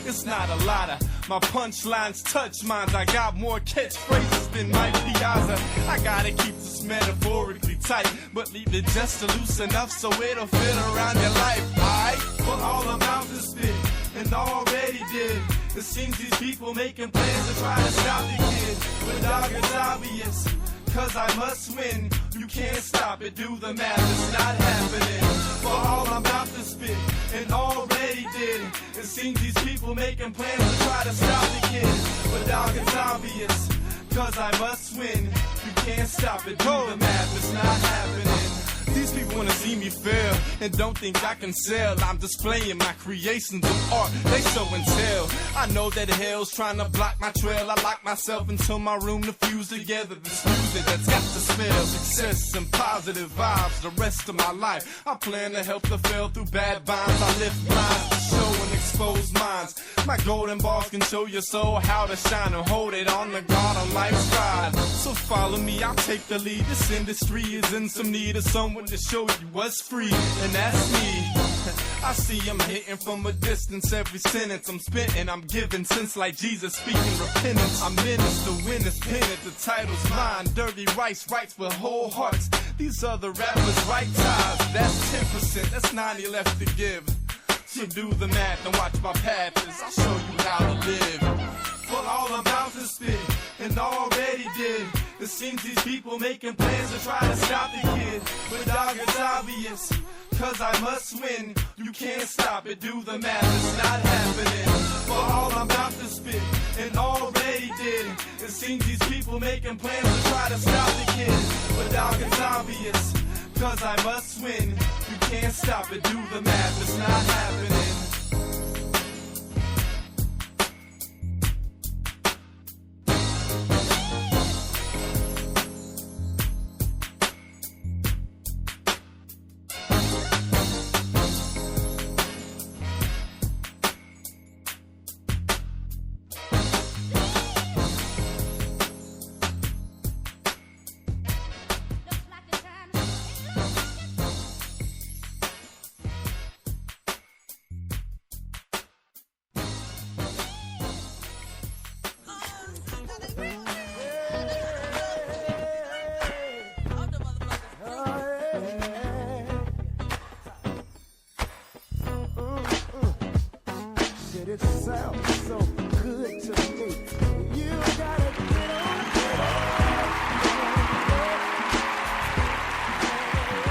it's not a lotta. My punchlines touch minds. I got more catchphrases than Mike Piazza. I gotta keep this metaphorically tight, but leave it just loose enough so it'll fit around your life. Alright, for all I'm out to spit, and already did. It seems these people making plans to try to stop the kid. But dog, it's obvious, cause I must win. You can't stop it, do the math, it's not happening. For all I'm about to spit, and already did. It seems these people making plans to try to stop the kid. But dog, it's obvious, cause I must win. You can't stop it, do the math, it's not happening. These people wanna see me fail and don't think I can sell. I'm displaying my creations of art, they show and tell. I know that hell's trying to block my trail. I lock myself into my room to fuse together this music that's got to smell success and positive vibes the rest of my life. I plan to help the fail through bad vibes. I lift blinds to show and expose minds. My golden balls can show your soul how to shine and hold it on the guard on life's ride. So follow me, I'll take the lead. This industry is in some need of someone to show you what's free, and that's me. I see I'm hitting from a distance. Every sentence I'm spitting, I'm giving sense like Jesus speaking repentance. I menace the winner's pennant, the title's mine. Dirty Rice writes with whole hearts. These other rappers write ties. That's 10%, that's 90 left to give. So do the math and watch my path as I show you how to live. For all I'm about to spit, and already did. It seems these people making plans to try to stop the kid. But dog, it's obvious, cause I must win. You can't stop it, do the math, it's not happening. For all I'm about to spit, and already did. It seems these people making plans to try to stop the kid. But dog, it's obvious, cause I must win. You can't stop it, do the math, it's not happening.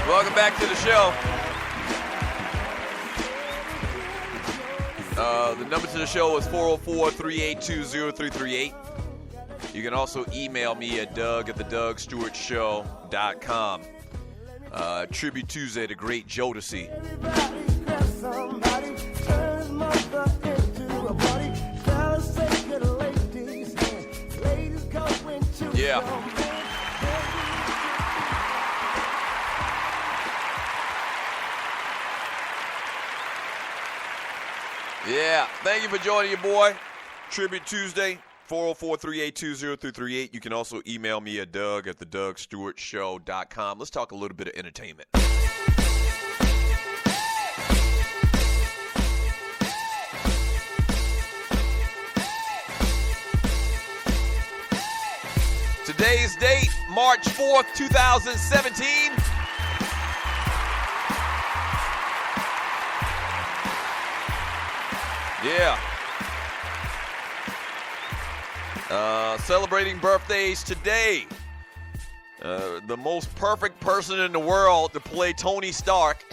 Welcome back to the show. The number to the show is 404-382-0338. You can also email me at doug@thedougsstewartshow.com. Tribute Tuesday to Great Jodeci. Yeah. Yeah, thank you for joining your boy. Tribute Tuesday, 404-382-0338. You can also email me at doug@thedougsstewartshow.com. Let's talk a little bit of entertainment. Today's date, March 4th, 2017. Yeah. Celebrating birthdays today. The most perfect person in the world to play Tony Stark.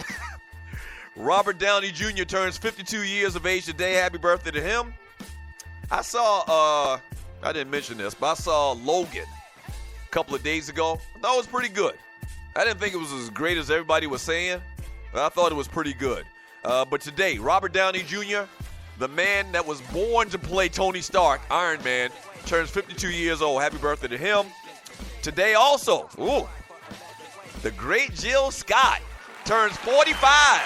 Robert Downey Jr. turns 52 years of age today. Happy birthday to him. I saw, I didn't mention this, but I saw Logan a couple of days ago. I thought it was pretty good. I didn't think it was as great as everybody was saying, but I thought it was pretty good. But today, Robert Downey Jr., the man that was born to play Tony Stark, Iron Man, turns 52 years old. Happy birthday to him. Today also, the great Jill Scott turns 45.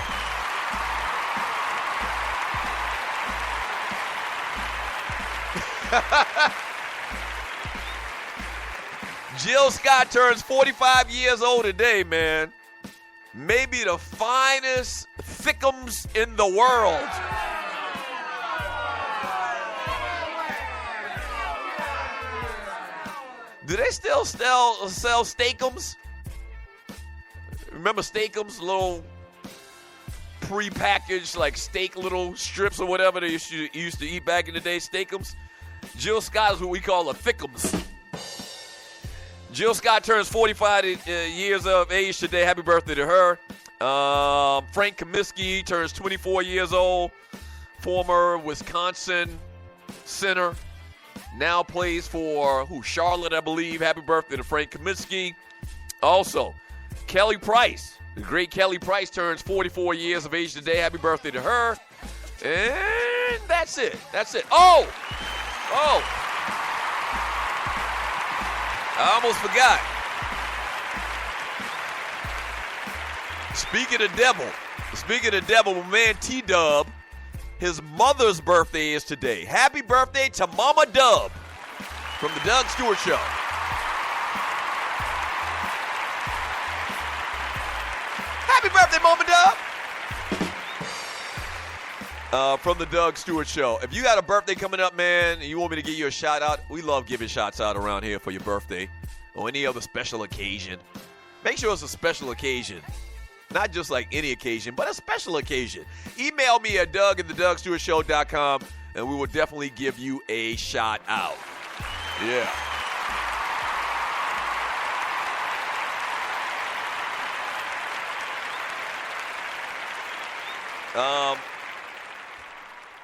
Jill Scott turns 45 years old today, man. Maybe the finest thickums in the world. Do they still sell Steakums? Remember Steakums? Little pre-packaged like steak little strips or whatever they used to eat back in the day, Steakums? Jill Scott is what we call a Thickums. Jill Scott turns 45 years of age today. Happy birthday to her. Frank Kaminsky turns 24 years old. Former Wisconsin center. Now plays for Charlotte, I believe. Happy birthday to Frank Kaminsky. Also, Kelly Price. The great Kelly Price turns 44 years of age today. Happy birthday to her. And that's it. Oh! I almost forgot. Speaking of devil, my man T-Dub, his mother's birthday is today. Happy birthday to Mama Dub from the Doug Stewart Show. Happy birthday, Mama Dub! From the Doug Stewart Show. If you got a birthday coming up, man, and you want me to give you a shout out, we love giving shots out around here for your birthday or any other special occasion. Make sure it's a special occasion. Not just like any occasion, but a special occasion. Email me at doug@thedougstewartshow.com, and we will definitely give you a shout out. Yeah.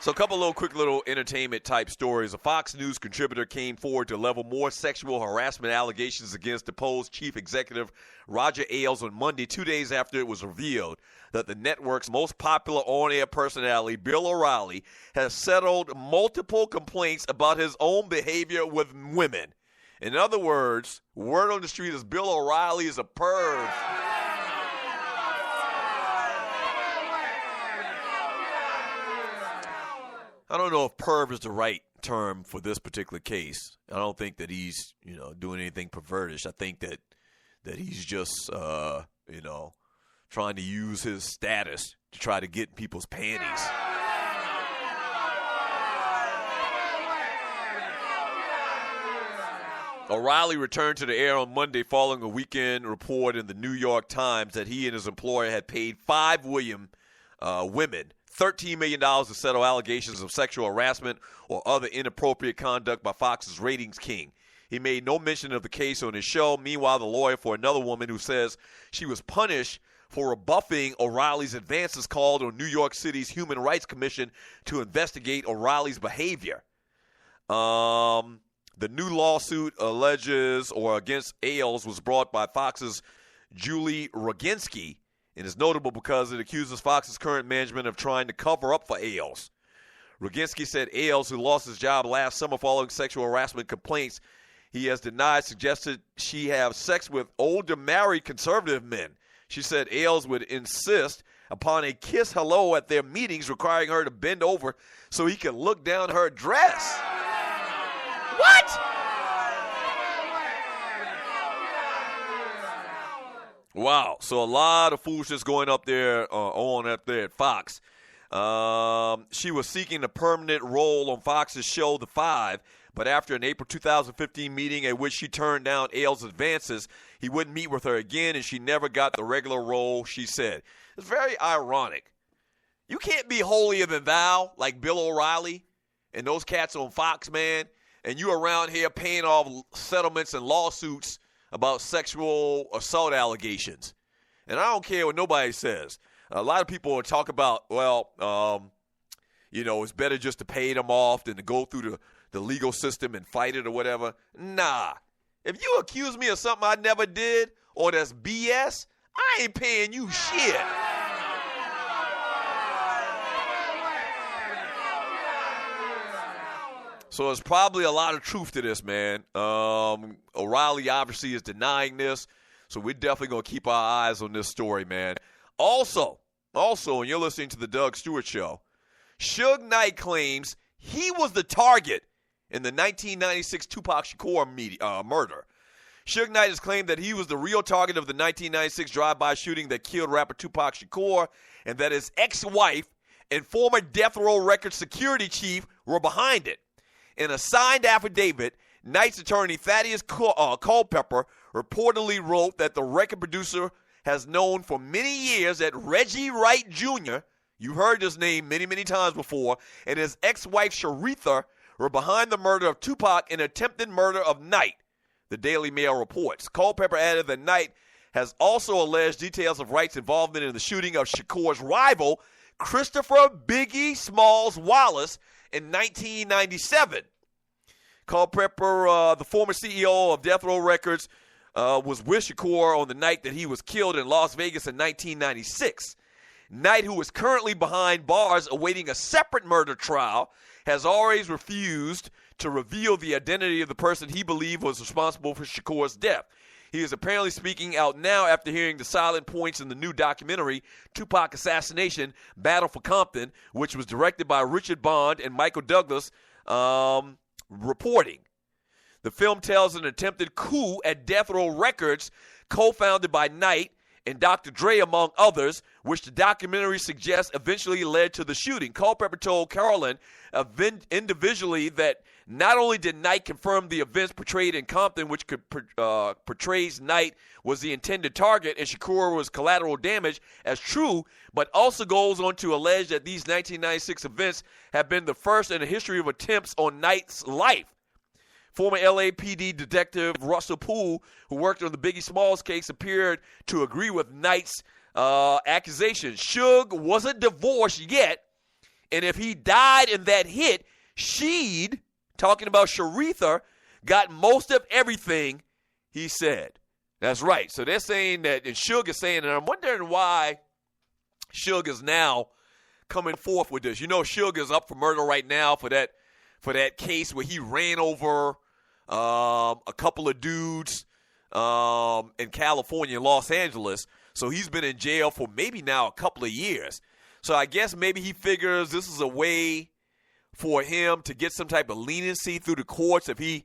So a couple quick little entertainment type stories. A Fox News contributor came forward to level more sexual harassment allegations against deposed chief executive Roger Ailes on Monday, 2 days after it was revealed that the network's most popular on-air personality, Bill O'Reilly, has settled multiple complaints about his own behavior with women. In other words, word on the street is Bill O'Reilly is a perv. I don't know if perv is the right term for this particular case. I don't think that he's, doing anything pervertish. I think that he's just, trying to use his status to try to get in people's panties. O'Reilly returned to the air on Monday following a weekend report in the New York Times that he and his employer had paid 5 women $13 million to settle allegations of sexual harassment or other inappropriate conduct by Fox's ratings king. He made no mention of the case on his show. Meanwhile, the lawyer for another woman who says she was punished for rebuffing O'Reilly's advances called on New York City's Human Rights Commission to investigate O'Reilly's behavior. The new lawsuit alleges or against Ailes was brought by Fox's Julie Roginski, and is notable because it accuses Fox's current management of trying to cover up for Ailes. Roginski said Ailes, who lost his job last summer following sexual harassment complaints he has denied, suggested she have sex with older married conservative men. She said Ailes would insist upon a kiss hello at their meetings, requiring her to bend over so he could look down her dress. What? Wow, so a lot of foolishness going up there at Fox. She was seeking a permanent role on Fox's show, The Five, but after an April 2015 meeting at which she turned down Ailes' advances, he wouldn't meet with her again, and she never got the regular role, she said. It's very ironic. You can't be holier than thou like Bill O'Reilly and those cats on Fox, man, and you around here paying off settlements and lawsuits about sexual assault allegations. And I don't care what nobody says. A lot of people talk about, it's better just to pay them off than to go through the legal system and fight it or whatever. Nah. If you accuse me of something I never did or that's BS, I ain't paying you shit. So there's probably a lot of truth to this, man. O'Reilly obviously is denying this, so we're definitely going to keep our eyes on this story, man. Also, and you're listening to the Doug Stewart Show, Suge Knight claims he was the target in the 1996 Tupac Shakur murder. Suge Knight has claimed that he was the real target of the 1996 drive-by shooting that killed rapper Tupac Shakur, and that his ex-wife and former Death Row Records security chief were behind it. In a signed affidavit, Knight's attorney, Thaddeus Culpepper, reportedly wrote that the record producer has known for many years that Reggie Wright Jr., you heard this name many, many times before, and his ex-wife Sharitha were behind the murder of Tupac and attempted murder of Knight, the Daily Mail reports. Culpepper added that Knight has also alleged details of Wright's involvement in the shooting of Shakur's rival, Christopher Biggie Smalls Wallace, in 1997. Culpepper, the former CEO of Death Row Records, was with Shakur on the night that he was killed in Las Vegas in 1996. Knight, who is currently behind bars awaiting a separate murder trial, has always refused to reveal the identity of the person he believed was responsible for Shakur's death. He is apparently speaking out now after hearing the silent points in the new documentary, Tupac Assassination, Battle for Compton, which was directed by Richard Bond and Michael Douglas, reporting. The film tells an attempted coup at Death Row Records, co-founded by Knight and Dr. Dre, among others, which the documentary suggests eventually led to the shooting. Culpepper told Carolyn individually that not only did Knight confirm the events portrayed in Compton, which portrays Knight was the intended target and Shakur was collateral damage, as true, but also goes on to allege that these 1996 events have been the first in the history of attempts on Knight's life. Former LAPD detective Russell Poole, who worked on the Biggie Smalls case, appeared to agree with Knight's accusations. Suge wasn't divorced yet, and if he died in that hit, she'd, talking about Sharitha, got most of everything, he said. That's right. So they're saying that, and Suge is saying, and I'm wondering why Suge is now coming forth with this. You know, Suge is up for murder right now for that case where he ran over a couple of dudes in California, Los Angeles. So he's been in jail for maybe now a couple of years. So I guess maybe he figures this is a way for him to get some type of leniency through the courts if he,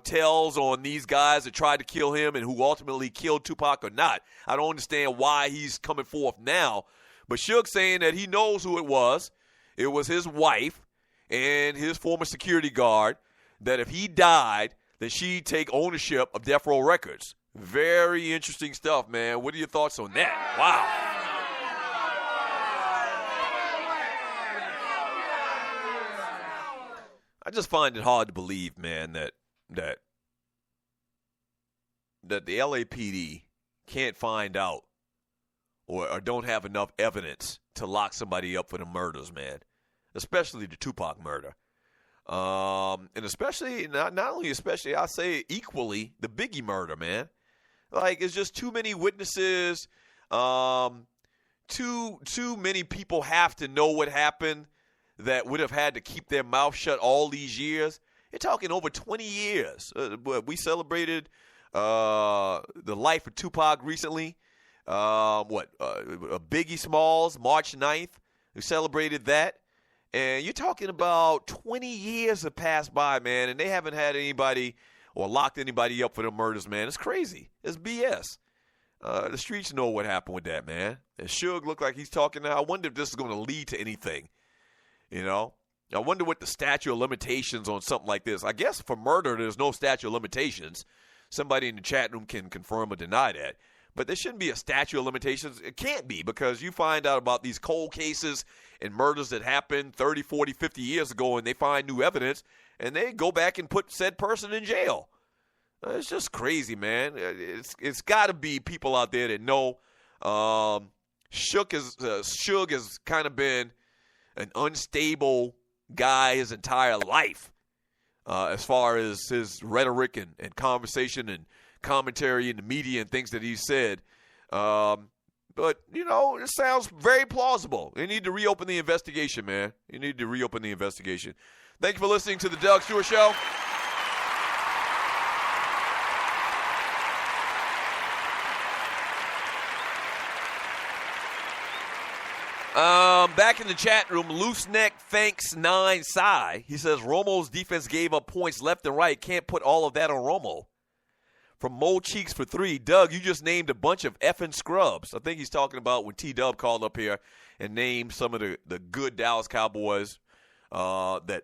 tells on these guys that tried to kill him and who ultimately killed Tupac or not. I don't understand why he's coming forth now. But Suge's saying that he knows who it was. It was his wife and his former security guard, that if he died, then she'd take ownership of Death Row Records. Very interesting stuff, man. What are your thoughts on that? Wow. I just find it hard to believe, man, that the LAPD can't find out or don't have enough evidence to lock somebody up for the murders, man. Especially the Tupac murder. And especially, not only especially, I say equally, the Biggie murder, man. Like, it's just too many witnesses. Too many people have to know what happened that would have had to keep their mouth shut all these years. You're talking over 20 years. We celebrated the life of Tupac recently. Biggie Smalls, March 9th. We celebrated that. And you're talking about 20 years have passed by, man, and they haven't had anybody or locked anybody up for the murders, man. It's crazy. It's BS. The streets know what happened with that, man. And Suge look like he's talking now. I wonder if this is going to lead to anything, I wonder what the statute of limitations on something like this. I guess for murder, there's no statute of limitations. Somebody in the chat room can confirm or deny that. But there shouldn't be a statute of limitations. It can't be, because you find out about these cold cases and murders that happened 30, 40, 50 years ago, and they find new evidence, and they go back and put said person in jail. It's just crazy, man. It's got to be people out there that know. Suge has kind of been an unstable guy his entire life as far as his rhetoric and conversation and commentary in the media and things that he said. But, it sounds very plausible. You need to reopen the investigation, man. You need to reopen the investigation. Thank you for listening to the Doug Stewart Show. Back in the chat room, Loose Neck Thanks 9 Psy. He says Romo's defense gave up points left and right. Can't put all of that on Romo. From Mo Cheeks for 3. Doug, you just named a bunch of effing scrubs. I think he's talking about when T-Dub called up here and named some of the good Dallas Cowboys that